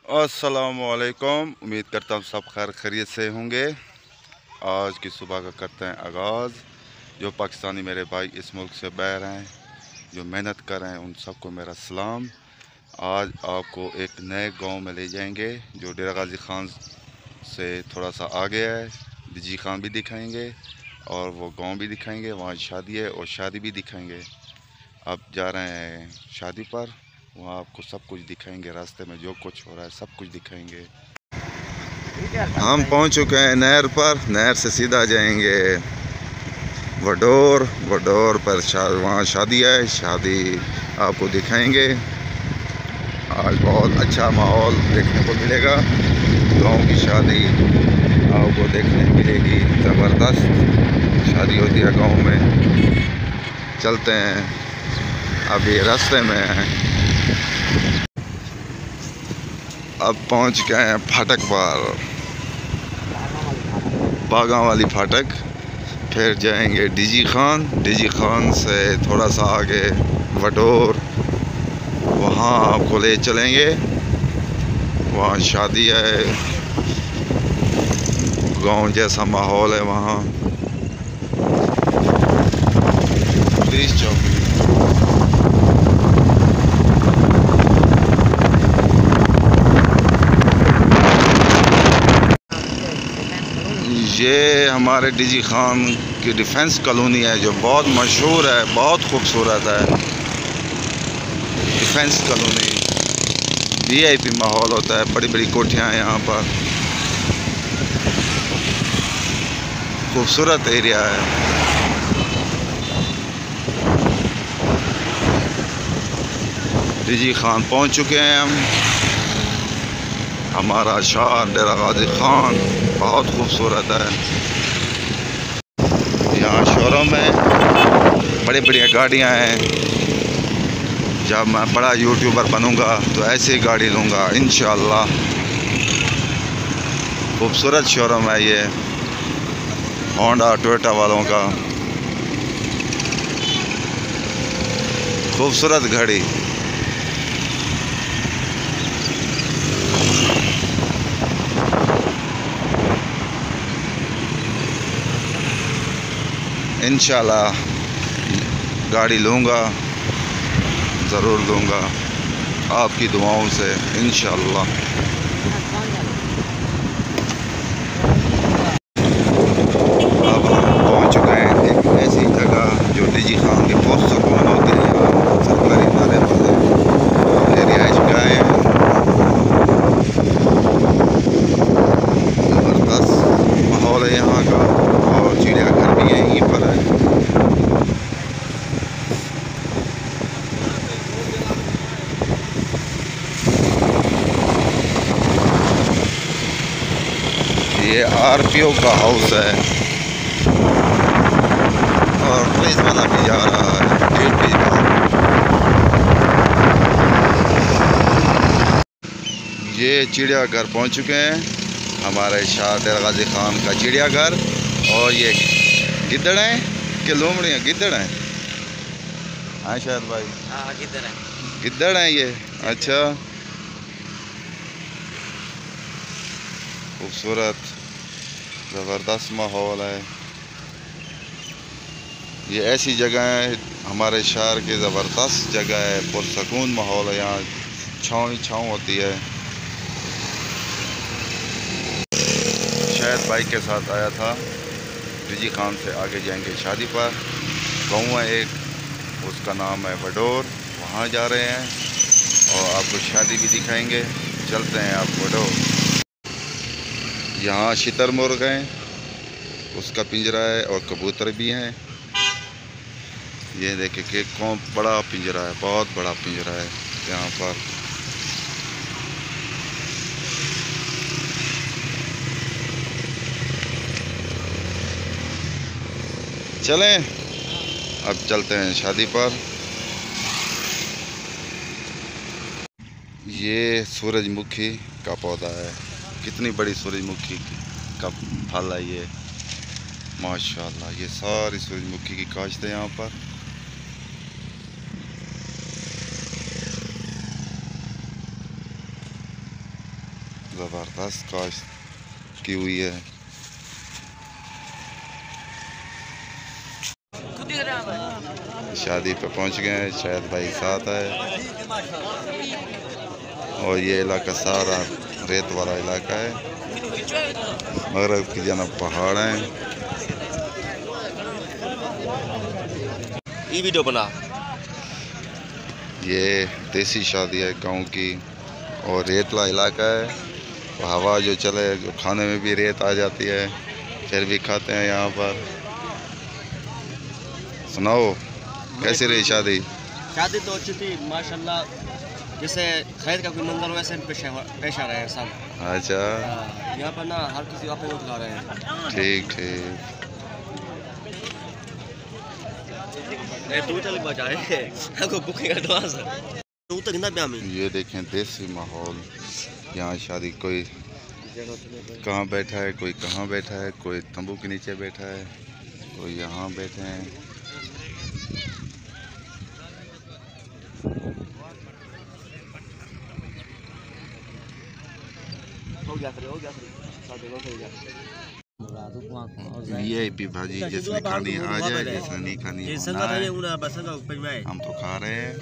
अस्सलामुअलैकुम। उम्मीद करता हूँ सब खैर खैरियत से होंगे। आज की सुबह का करते हैं आगाज़। जो पाकिस्तानी मेरे भाई इस मुल्क से बाहर हैं, जो मेहनत कर रहे हैं, उन सबको मेरा सलाम। आज आपको एक नए गांव में ले जाएंगे जो डेरा गाजी खान से थोड़ा सा आगे है। डिजी खान भी दिखाएंगे और वो गांव भी दिखाएंगे। वहाँ शादी है और शादी भी दिखाएंगे। अब जा रहे हैं शादी पर, वहाँ आपको सब कुछ दिखाएंगे। रास्ते में जो कुछ हो रहा है सब कुछ दिखाएंगे। हम पहुँच चुके हैं नहर पर। नहर से सीधा जाएंगे वडोर। वडोर पर वहाँ शादी है, शादी आपको दिखाएंगे। आज बहुत अच्छा माहौल देखने को मिलेगा। गांव की शादी आपको देखने मिलेगी। ज़बरदस्त शादी होती है गांव में। चलते हैं, अभी रास्ते में हैं। अब पहुंच गए हैं फाटक पर, बागा वाली फाटक। फिर जाएंगे डिजी खान। डिजी खान से थोड़ा सा आगे वडोर, वहाँ आपको ले चलेंगे। वहाँ शादी है, गांव जैसा माहौल है वहाँ। पुलिस चौकी। ये हमारे डिजी खान की डिफेंस कॉलोनी है जो बहुत मशहूर है, बहुत खूबसूरत है। डिफेंस कॉलोनी वीआईपी माहौल होता है, बड़ी बड़ी कोठियाँ हैं यहाँ पर, खूबसूरत एरिया है। डिजी खान पहुँच चुके हैं हम। हमारा शहर डेरा गाजी खान बहुत खूबसूरत है। यहाँ शोरूम है, बड़ी बड़ी गाड़ियाँ हैं। जब मैं बड़ा यूट्यूबर बनूंगा तो ऐसी गाड़ी लूँगा इंशाअल्लाह। खूबसूरत शोरूम है ये होंडा टोयोटा वालों का। खूबसूरत घड़ी। इंशाअल्लाह गाड़ी लूँगा, ज़रूर लूँगा आपकी दुआओं से इंशाअल्लाह। अब हम पहुँच चुके हैं एक ऐसी जगह जो डिजी खान की बहुत सुकून होती है। यहाँ सरकारी नारे वाले रिहाइश गाहें हैं। ज़बरदस्त माहौल है यहाँ का और चिड़ियाघर भी यहीं पर है। ये आरपीओ का हाउस है और पुलिस वाला भी जा रहा है, गेट भी जा रहा है। ये चिड़ियाघर पहुंच चुके हैं, हमारे शाह डेरा गाजी खान का चिड़ियाघर। और ये गिद्दड़ हैं कि लोमड़ियाँ? गिद्दड़ हैं। हाँ शायद भाई, हाँ गिद्दड़ हैं। गिद्दड़ हैं ये। अच्छा, खूबसूरत ज़बरदस्त माहौल है। ये ऐसी जगह है हमारे शहर की, ज़बरदस्त जगह है, पुरसकून माहौल है। यहाँ छाँव ही छाँव होती है। शायद बाइक के साथ आया था। डिजी खान से आगे जाएंगे शादी पर। गाँव है एक, उसका नाम है वडोर, वहाँ जा रहे हैं और आपको शादी भी दिखाएंगे। चलते हैं आप वडोर। यहाँ शुतुरमुर्ग हैं, उसका पिंजरा है और कबूतर भी हैं। ये देखिए कि कौन बड़ा पिंजरा है, बहुत बड़ा पिंजरा है यहाँ पर। चलें, अब चलते हैं शादी पर। ये सूरजमुखी का पौधा है, कितनी बड़ी सूरजमुखी का फल है ये, माशाल्लाह। ये सारी सूरजमुखी की काश्त है यहाँ पर। ज़बरदस्त काश्त की हुई है। शादी पे पहुंच गए हैं, शायद भाई साथ है। और ये इलाका सारा रेत वाला इलाका है, मगरब की जानब पहाड़ हैं। ये वीडियो बना, ये देसी शादी है गांव की, और रेतला इलाका है। तो हवा जो चले, जो खाने में भी रेत आ जाती है, फिर भी खाते हैं यहाँ पर। सुनाओ कैसी रही शादी? शादी तो अच्छी थी माशाल्लाह, जैसे खैर का कोई मंजर वैसे पेश आ रहे हैं सब। अच्छा, यहाँ पर ना हर किसी अपने को खिला रहे हैं। ठीक ठीक। ये देखें देसी माहौल, यहाँ शादी, कोई कहाँ बैठा है, कोई कहाँ बैठा है, कोई तंबू के नीचे बैठा है, कोई यहाँ बैठे हैं। VIP भाजी, जिसने खानी आ जाए, जिसने नहीं खानी ना आए। हम तो खा रहे हैं।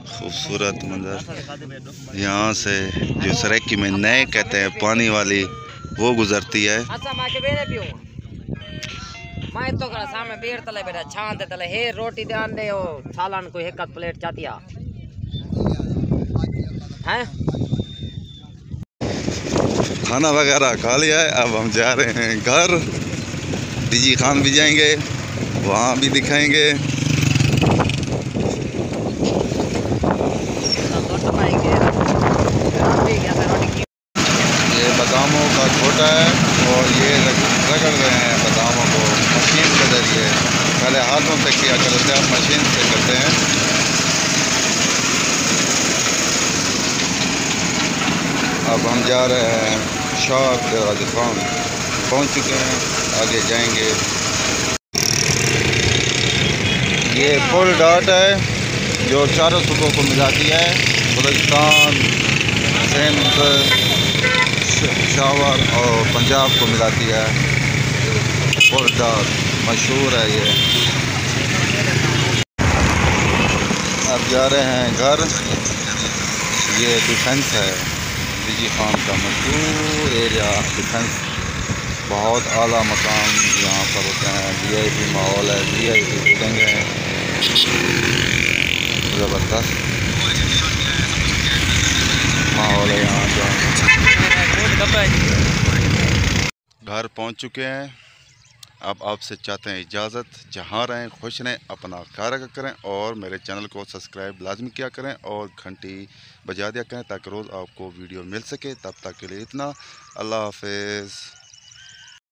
खूबसूरत मंजर, यहाँ से जो सरेकी में नए कहते हैं पानी वाली, वो गुजरती है। मैं तो करा सामने बेर तले बैठा छान ते तले हे रोटी ध्यान दे, ओ सालन कोई एक प्लेट चातिया हैं। खाना वगैरह खा लिया है, अब हम जा रहे हैं घर। डीजी खान भी जाएंगे, वहाँ भी दिखाएंगे। ये बादामों का छोटा है, और ये रगड़ रहे हैं बादामों को मशीन के जरिए। पहले हाथों से किया करते थे, अब मशीन से करते हैं। अब हम जा रहे हैं शाह राजस्थान, पहुंच चुके हैं, आगे जाएंगे। ये फुल डॉट है जो चारों सूबों को मिलाती है, बलूचिस्तान, सिंध, शावर और पंजाब को मिलाती है। फुल डॉट मशहूर है ये। अब जा रहे हैं घर। ये डिफेंस है, डीजी खान का मशहूर एरिया डिफेंस। बहुत आला मकाम यहाँ पर होते हैं, VIP माहौल है, VIP बिल्डिंग है, ज़बरदस्त माहौल है यहाँ का। घर पहुँच चुके हैं। अब आपसे चाहते हैं इजाज़त। जहाँ रहें खुश रहें, अपना ख्याल करें, और मेरे चैनल को सब्सक्राइब लाजमी किया करें, और घंटी बजा दिया करें, ताकि रोज़ आपको वीडियो मिल सके। तब तक के लिए इतना, अल्लाह हाफ़िज़।